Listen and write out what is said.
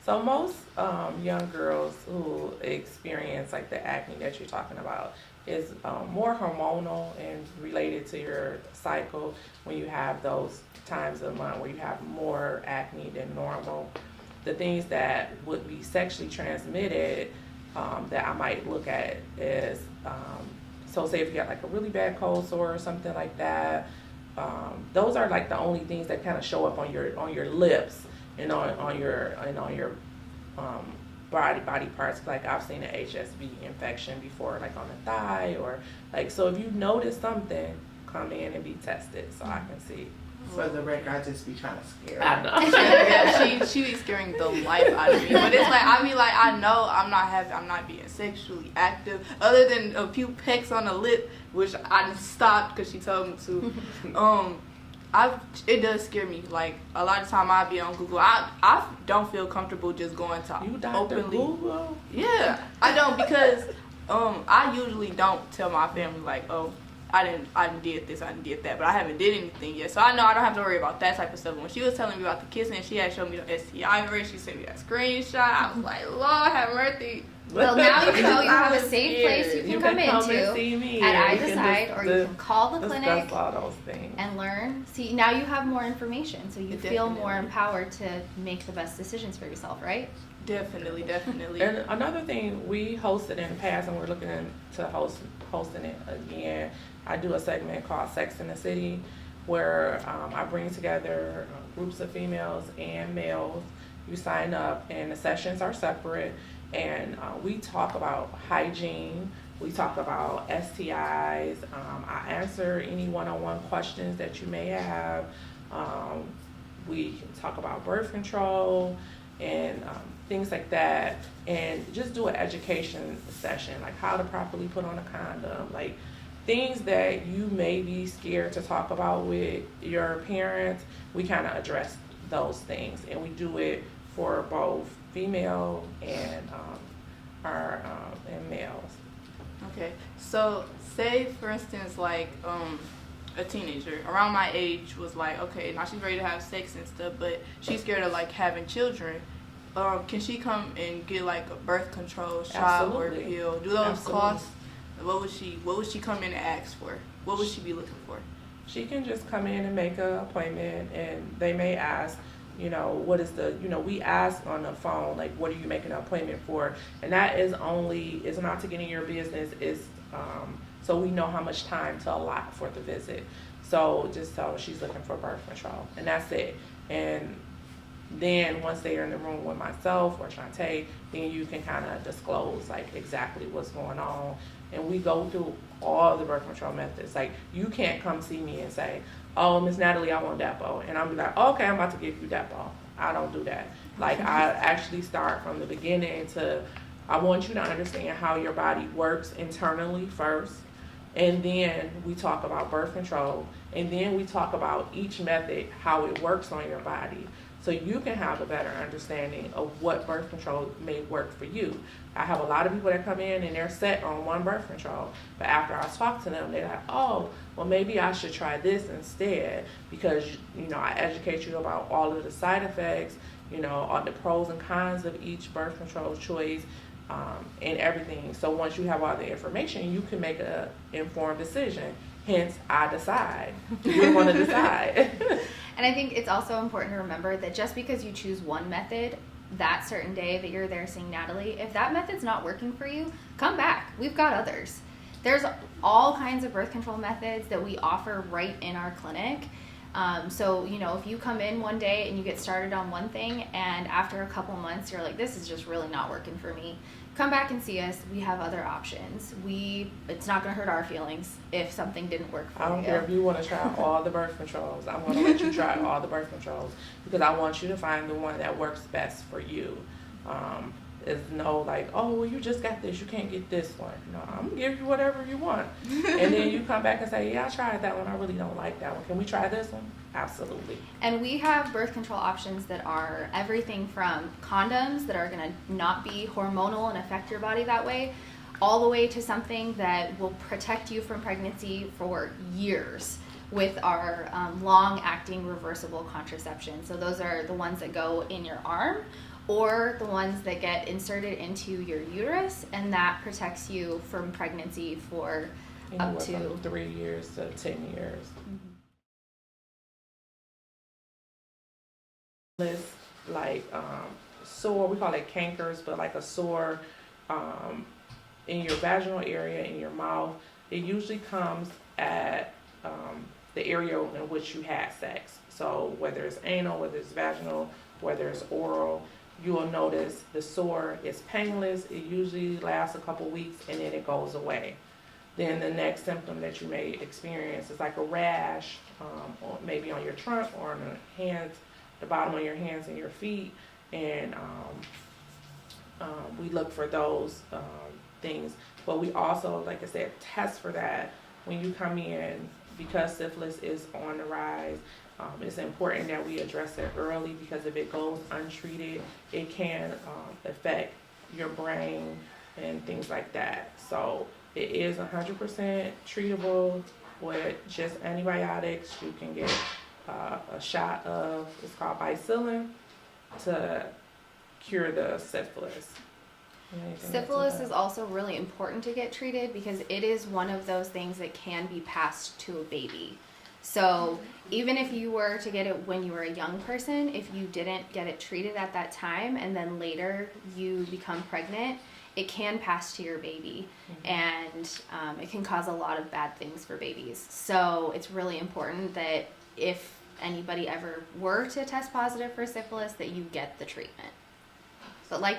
So most young girls who experience like the acne that you're talking about is more hormonal and related to your cycle when you have those times of month where you have more acne than normal. The things that would be sexually transmitted that I might look at is so say if you got like a really bad cold sore or something like that, those are like the only things that kind of show up on your lips and on your um, body parts. Like I've seen an HSV infection before, like on the thigh or like. So if you notice something, come in and be tested so I can see. For the record, I just be trying to scare I her. know. Yeah, she be scaring the life out of me. But it's like I be like, I know I'm not being sexually active, other than a few pecks on the lip, which I stopped because she told me to. It does scare me. Like a lot of time I be on Google. I don't feel comfortable just going to You Dr. openly. Google? Yeah, I don't because I usually don't tell my family like, oh, I didn't did this, I didn't did that, but I haven't did anything yet. So I know I don't have to worry about that type of stuff. When she was telling me about the kissing, she had showed me the STI rate. She sent me that screenshot. I was like, Lord have mercy. Well, now you know you have a safe Scared. place you can come come and into see me at and we can idecide, or you can call the discuss clinic all those things. and learn. See, now you have more information, so you feel more Definitely. empowered to make the best decisions for yourself, right? Definitely. And another thing we hosted in the past, and we're looking into hosting it again. I do a segment called Sex in the City, where I bring together groups of females and males. You sign up, and the sessions are separate, and we talk about hygiene. We talk about STIs. I answer any one-on-one questions that you may have. We talk about birth control and things like that, and just do an education session, like how to properly put on a condom, like things that you may be scared to talk about with your parents. We kind of address those things, and we do it for both female and and males. Okay, so say for instance like a teenager around my age was like, okay, now she's ready to have sex and stuff, but she's scared of like having children. Can she come and get like a birth control shot Absolutely. or pill? Do those Absolutely. cost? What would she come in and ask for? What would she be looking for? She can just come in and make an appointment, and they may ask, what is we ask on the phone, like, what are you making an appointment for? And that is it's not to get in your business, it's so we know how much time to allot for the visit. So just tell her she's looking for birth control, and that's it. And then once they're in the room with myself or Shantae, then you can kind of disclose like exactly what's going on. And we go through all the birth control methods. Like you can't come see me and say, oh, Miss Natalie, I want Depo. And I'll be like, oh, okay, I'm about to give you Depo. I don't do that. Like I actually start from the beginning I want you to understand how your body works internally first. And then we talk about birth control. And then we talk about each method, how it works on your body. So you can have a better understanding of what birth control may work for you. I have a lot of people that come in and they're set on one birth control, but after I talk to them, they're like, oh, well maybe I should try this instead, because I educate you about all of the side effects, all the pros and cons of each birth control choice, and everything. So once you have all the information, you can make an informed decision. Hence, I decide. You're going to decide. And I think it's also important to remember that just because you choose one method that certain day that you're there seeing Natalie, if that method's not working for you, come back. We've got others. There's all kinds of birth control methods that we offer right in our clinic. So, if you come in one day and you get started on one thing and after a couple months you're like, this is just really not working for me, come back and see us. We have other options. It's not going to hurt our feelings if something didn't work for you. I don't care if you want to try all the birth controls. I'm going to let you try all the birth controls because I want you to find the one that works best for you. It's no like, oh, well, you just got this, you can't get this one. No, I'm going to give you whatever you want. And then you come back and say, yeah, I tried that one. I really don't like that one. Can we try this one? Absolutely. And we have birth control options that are everything from condoms that are going to not be hormonal and affect your body that way, all the way to something that will protect you from pregnancy for years with our long-acting reversible contraception. So those are the ones that go in your arm or the ones that get inserted into your uterus, and that protects you from pregnancy for Anywhere up to from 3 years to 10 years. It's like sore, we call it cankers, but like a sore in your vaginal area, in your mouth. It usually comes at the area in which you had sex. So whether it's anal, whether it's vaginal, whether it's oral, you will notice the sore is painless. It usually lasts a couple weeks and then it goes away. Then the next symptom that you may experience is like a rash, or maybe on your trunk or on the hands, the bottom of your hands and your feet. And we look for those things. But we also, like I said, test for that when you come in, because syphilis is on the rise. It's important that we address it early, because if it goes untreated, it can affect your brain and things like that. So it is 100% treatable with just antibiotics. You can get a shot of, it's called bicillin, to cure the syphilis. Syphilis is also really important to get treated because it is one of those things that can be passed to a baby. So even if you were to get it when you were a young person, if you didn't get it treated at that time and then later you become pregnant, it can pass to your baby, and it can cause a lot of bad things for babies. So it's really important that if anybody ever were to test positive for syphilis, that you get the treatment. But like